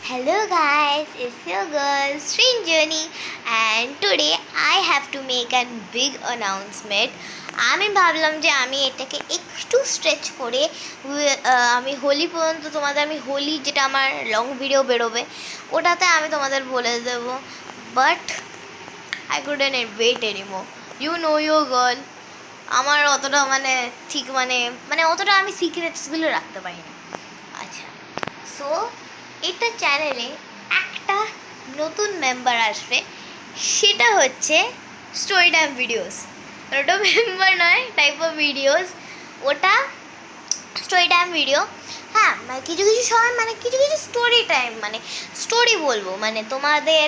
Hello guys, it's your girl Srinjani and today I have to make a big announcement. আমি ভাবলাম যে আমি এটাকে একটু স্ট্রেচ করে আমি হোলি পর্যন্ত তোমাদের আমি হোলি যেটা আমার লং ভিডিও বেরোবে ওটাতে আমি তোমাদের বলে দেব, but I couldn't wait anymore. You know your girl, আমার অতটা ঠিক অতটা আমি সিক্রেটসগুলো রাখতে পারি না। আচ্ছা, সো এটা চ্যানেলে একটা নতুন মেম্বার আসবে, সেটা হচ্ছে স্টোরি টাইম ভিডিওস। ওটা মেম্বার নয়, টাইপ অফ ভিডিওস, ওটা স্টোরি টাইম ভিডিও। হ্যাঁ, কিছু কিছু সময় কিছু কিছু স্টোরি টাইম স্টোরি বলবো, তোমাদের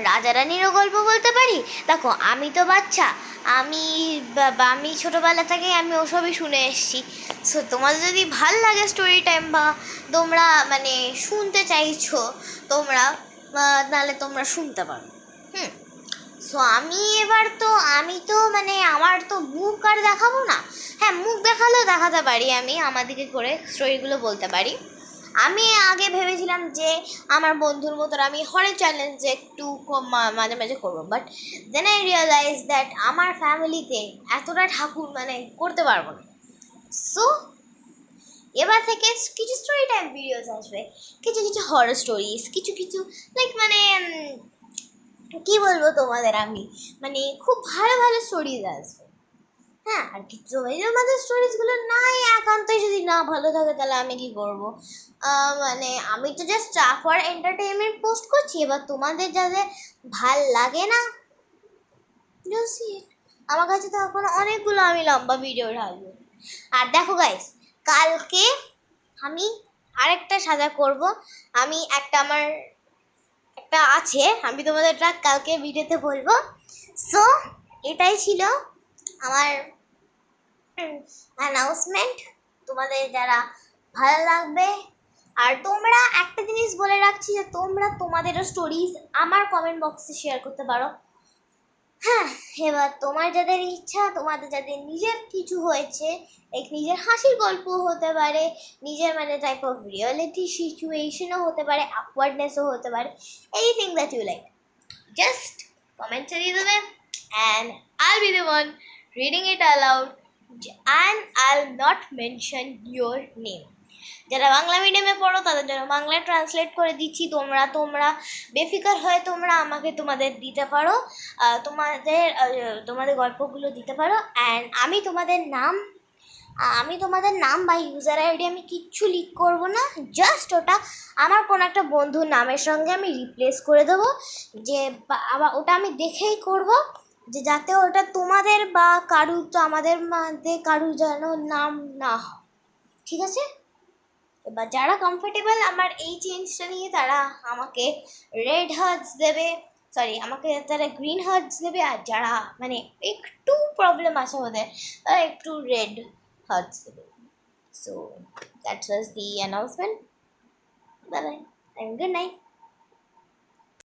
রাজা রানীরও গল্প বলতে পারি। দেখো, আমি তো বাচ্চা, আমি ছোটোবেলা থেকে আমি ওসবই শুনে এসেছি। সো তোমাদের যদি ভাল লাগে স্টোরি টাইম বা তোমরা শুনতে চাইছো তোমরা, তাহলে তোমরা শুনতে পারো। সো আমি তো আমার তো মুখ আর দেখাবো না। হ্যাঁ, মুখ দেখালেও দেখাতে পারি, আমি আমাদিকে করে স্টোরিগুলো বলতে পারি। আমি আগে ভেবেছিলাম যে আমার বন্ধুর মতন আমি হরের চ্যালেঞ্জ একটু মাঝে মাঝে করবো, but then I realise that আমার ফ্যামিলিতে এতটা ঠাকুর করতে পারবো না। সো এবার থেকে কিছু স্টোরি টাইম ভিডিওস আসবে, কিছু কিছু হরর স্টোরিজ, কিছু কিছু লাইক কি বলবো তোমাদের, আমি খুব ভালো ভালো স্টোরিজ আসবে। হ্যাঁ, আর কিছু আমাদের স্টোরিজগুলো নাই একান্তই যদি না ভালো থাকে তাহলে আমি কি করবো? আমি তো জাস্ট ফর এন্টারটেইনমেন্ট পোস্ট করছি। এবার তোমাদের যাদের ভাল লাগে না, আমার কাছে তো এখন অনেকগুলো আমি লম্বা ভিডিও ঢালবো। আর দেখো গাইস, কালকে আমি আরেকটা সাজা করব। আমি আমার একটা আছে, আমি তোমাদের কালকে ভিডিওতে বলবো। সো এটাই ছিল আমার অ্যানাউন্সমেন্ট। তোমাদের যারা ভালো লাগবে, আর তোমরা একটা জিনিস বলে রাখছি যে তোমরা তোমাদেরও স্টোরিজ আমার কমেন্ট বক্সে শেয়ার করতে পারো। হ্যাঁ, এবার তোমার যাদের ইচ্ছা, তোমাদের যাদের নিজের কিছু হয়েছে, নিজের হাসির গল্প হতে পারে, নিজের টাইপ অফ রিয়েলিটি সিচুয়েশনও হতে পারে, অকওয়ার্ডনেসও হতে পারে, anything that you like, just comment দিয়ে দেবে and I'll be the one reading it aloud and I'll not mention your name. যারা বাংলা মিডিয়ামে পড়ো তাদের জন্য বাংলায় ট্রান্সলেট করে দিচ্ছি। তোমরা বেফিকার হয়ে তোমরা আমাকে তোমাদের দিতে পারো, তোমাদের গল্পগুলো দিতে পারো। অ্যান্ড আমি তোমাদের নাম বা ইউজার আইডি আমি কিচ্ছু লিক করব না, জাস্ট ওটা আমার কোনো একটা বন্ধুর নামের সঙ্গে আমি রিপ্লেস করে দেবো, যে আবার ওটা আমি দেখেই করব, যে যাতে ওটা তোমাদের বা কারুর, তো আমাদের মধ্যে কারুর যেন নাম না হয়। ঠিক আছে? এবার যারা কমফোর্টেবল আমার এই চেঞ্জটা নিয়ে, তারা আমাকে রেড হার্টস দেবে, আমাকে তারা গ্রিন হার্টস দেবে। আর যারা একটু প্রবলেম আছে ওদের, তারা একটু রেড হার্টস দেবে। So that was the announcement. Bye bye and good night.